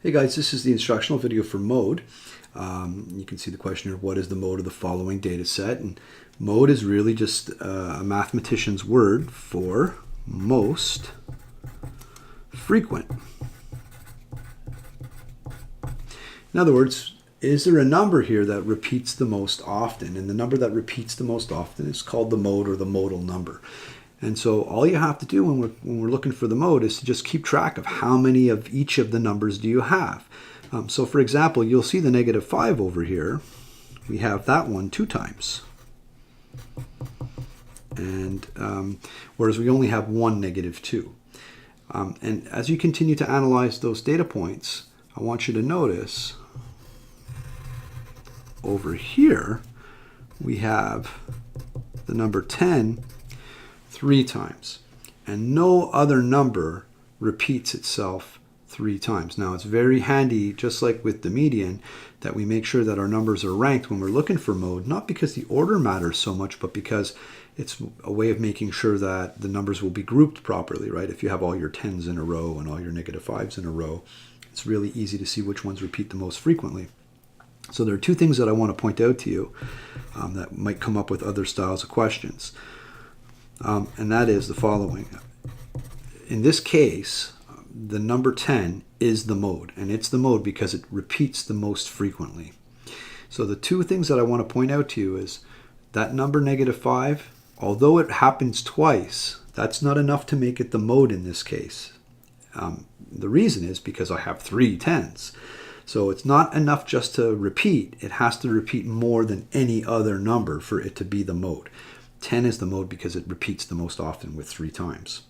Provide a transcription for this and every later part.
Hey guys, this is the instructional video for mode. You can see the question here, what is the mode of the following data set? And mode is really just a mathematician's word for most frequent. In other words, is there a number here that repeats the most often? And the number that repeats the most often is called the mode or the modal number. And so all you have to do when we're looking for the mode is to just keep track of how many of each of the numbers do you have. So for example, you'll see the -5 over here. We have that one 2 times. And whereas we only have one -2. And as you continue to analyze those data points, I want you to notice over here we have the number 10 3 times, and no other number repeats itself 3 times. Now it's very handy, just like with the median, that we make sure that our numbers are ranked when we're looking for mode, not because the order matters so much, but because it's a way of making sure that the numbers will be grouped properly, right? If you have all your 10s in a row and all your -5s in a row, it's really easy to see which ones repeat the most frequently. So there are 2 things that I want to point out to you that might come up with other styles of questions. And that is the following. In this case, the number 10 is the mode, and it's the mode because it repeats the most frequently. So the 2 things that I want to point out to you is that number -5, although it happens twice, that's not enough to make it the mode in this case. The reason is because I have 3 10s. So it's not enough just to repeat. It has to repeat more than any other number for it to be the mode. 10 is the mode because it repeats the most often with 3 times.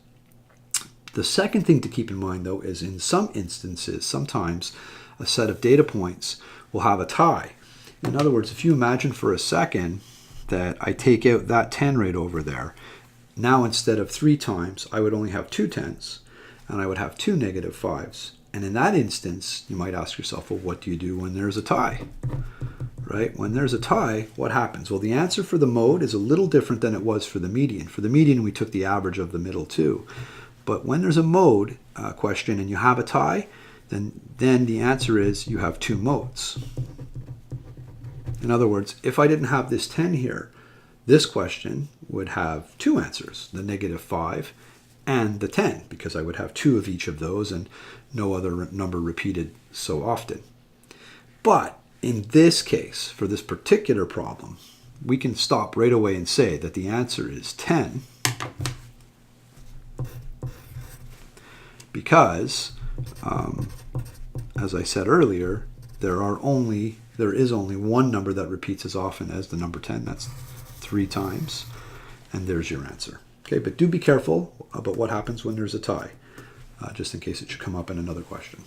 The second thing to keep in mind, though, is in some instances, sometimes a set of data points will have a tie. In other words, if you imagine for a second that I take out that 10 right over there, now instead of 3 times, I would only have 2 10s, and I would have 2 -5s. And in that instance, you might ask yourself, well, what do you do when there's a tie? Right? When there's a tie, what happens? Well, the answer for the mode is a little different than it was for the median. For the median, we took the average of the middle 2. But when there's a mode question and you have a tie, then the answer is you have 2 modes. In other words, if I didn't have this 10 here, this question would have 2 answers, the -5 and the 10, because I would have 2 of each of those and no other number repeated so often. But in this case, for this particular problem, we can stop right away and say that the answer is 10 because, as I said earlier, there is only one number that repeats as often as the number 10. That's 3 times, and there's your answer. Okay, but do be careful about what happens when there's a tie, just in case it should come up in another question.